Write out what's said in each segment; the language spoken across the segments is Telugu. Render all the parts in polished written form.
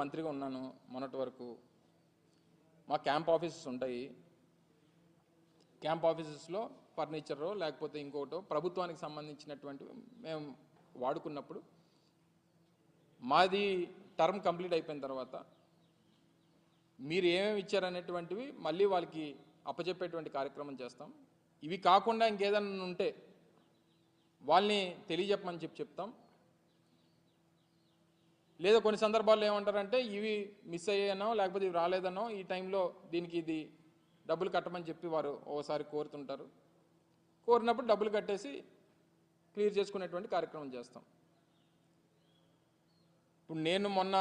మంత్రిగా ఉన్నాను మొన్నటి వరకు. మా క్యాంప్ ఆఫీసెస్ ఉంటాయి. క్యాంప్ ఆఫీసెస్లో ఫర్నిచరో లేకపోతే ఇంకోటో ప్రభుత్వానికి సంబంధించినటువంటి మేము వాడుకున్నప్పుడు మాది టర్మ్ కంప్లీట్ అయిపోయిన తర్వాత మీరు ఏమేమి ఇచ్చారనేటువంటివి మళ్ళీ వాళ్ళకి అప్పచెప్పేటువంటి కార్యక్రమం చేస్తాం. ఇవి కాకుండా ఇంకేదైనా ఉంటే వాళ్ళని తెలియజెప్పమని చెప్తాం. లేదా కొన్ని సందర్భాల్లో ఏమంటారంటే ఇవి మిస్ అయ్యానో లేకపోతే ఇవి రాలేదనో ఈ టైంలో దీనికి ఇది డబ్బులు కట్టమని చెప్పి వారు ఓసారి కోరుతుంటారు. కోరినప్పుడు డబ్బులు కట్టేసి క్లియర్ చేసుకునేటువంటి కార్యక్రమం చేస్తాం. ఇప్పుడు నేను మొన్న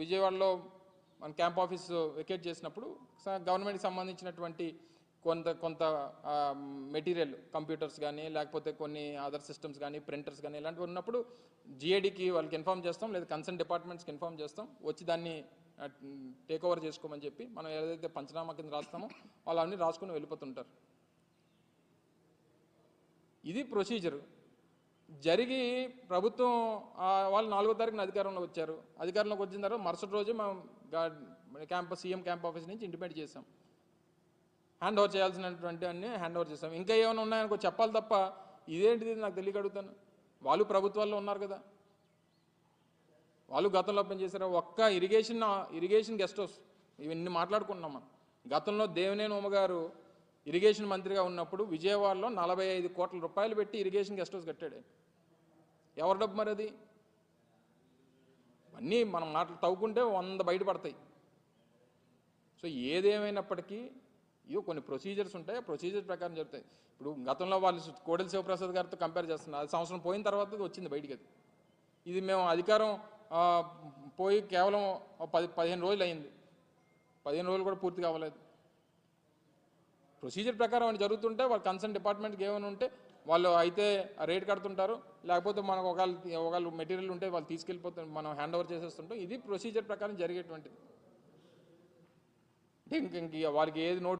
విజయవాడలో మన క్యాంప్ ఆఫీస్ వెకేట్ చేసినప్పుడు గవర్నమెంట్కి సంబంధించినటువంటి కొంత మెటీరియల్ కంప్యూటర్స్ కానీ లేకపోతే కొన్ని అదర్ సిస్టమ్స్ కానీ ప్రింటర్స్ కానీ ఇలాంటివి ఉన్నప్పుడు జిఏడికి వాళ్ళకి ఇన్ఫామ్ చేస్తాం, లేదా కన్సర్న్ డిపార్ట్మెంట్స్కి ఇన్ఫామ్ చేస్తాం, వచ్చి దాన్ని టేక్ ఓవర్ చేసుకోమని చెప్పి మనం ఏదైతే పంచనామా కింద రాస్తామో వాళ్ళు అన్నీ రాసుకుని వెళ్ళిపోతుంటారు. ఇది ప్రొసీజరు జరిగి ప్రభుత్వం వాళ్ళు 4వ తారీఖున అధికారంలోకి వచ్చారు. అధికారంలోకి వచ్చిన తర్వాత మరుసటి రోజే మేము సీఎం క్యాంప్ ఆఫీస్ నుంచి ఇంటిమేట్ చేసాం, హ్యాండ్ ఓవర్ చేయాల్సినటువంటి అన్నీ హ్యాండ్ ఓవర్ చేస్తాం. ఇంకా ఏమైనా ఉన్నాయనుకో చెప్పాలి తప్ప ఇదేంటిది నాకు తెలియక అడుగుతాను. వాళ్ళు ప్రభుత్వాల్లో ఉన్నారు కదా, వాళ్ళు గతంలో పనిచేశారు. ఒక్క ఇరిగేషన్ గెస్ట్ హౌస్ ఇవన్నీ మాట్లాడుకుంటున్నాం మనం. గతంలో దేవినేని ఉమ గారు ఇరిగేషన్ మంత్రిగా ఉన్నప్పుడు విజయవాడలో 45 కోట్ల రూపాయలు పెట్టి ఇరిగేషన్ గెస్ట్ హౌస్ కట్టాడు. ఎవరి డబ్బు మరి అది? అన్నీ మనం మాటలు తవ్వుకుంటే 100 బయటపడతాయి. సో ఏదేమైనప్పటికీ ఇవి కొన్ని ప్రొసీజర్స్ ఉంటాయి, ప్రొసీజర్ ప్రకారం జరుగుతాయి. ఇప్పుడు గతంలో వాళ్ళు కోడెల శివప్రసాద్ గారితో కంపేర్ చేస్తున్నారు. అది సంవత్సరం పోయిన తర్వాత వచ్చింది బయటికి. అది ఇది మేము అధికారం పోయి కేవలం 15 రోజులు అయింది. 15 రోజులు కూడా పూర్తి కావలేదు. ప్రొసీజర్ ప్రకారం అని జరుగుతుంటే వాళ్ళు కన్సర్న్ డిపార్ట్మెంట్కి ఏమైనా ఉంటే వాళ్ళు అయితే రేట్ కడుతుంటారు, లేకపోతే మనకు ఒకళ్ళు మెటీరియల్ ఉంటే వాళ్ళు తీసుకెళ్ళిపోతారు, మనం హ్యాండ్ ఓవర్ చేసేస్తుంటాం. ఇది ప్రొసీజర్ ప్రకారం జరిగేటువంటిది. ఇంక వారికి ఏది నోట్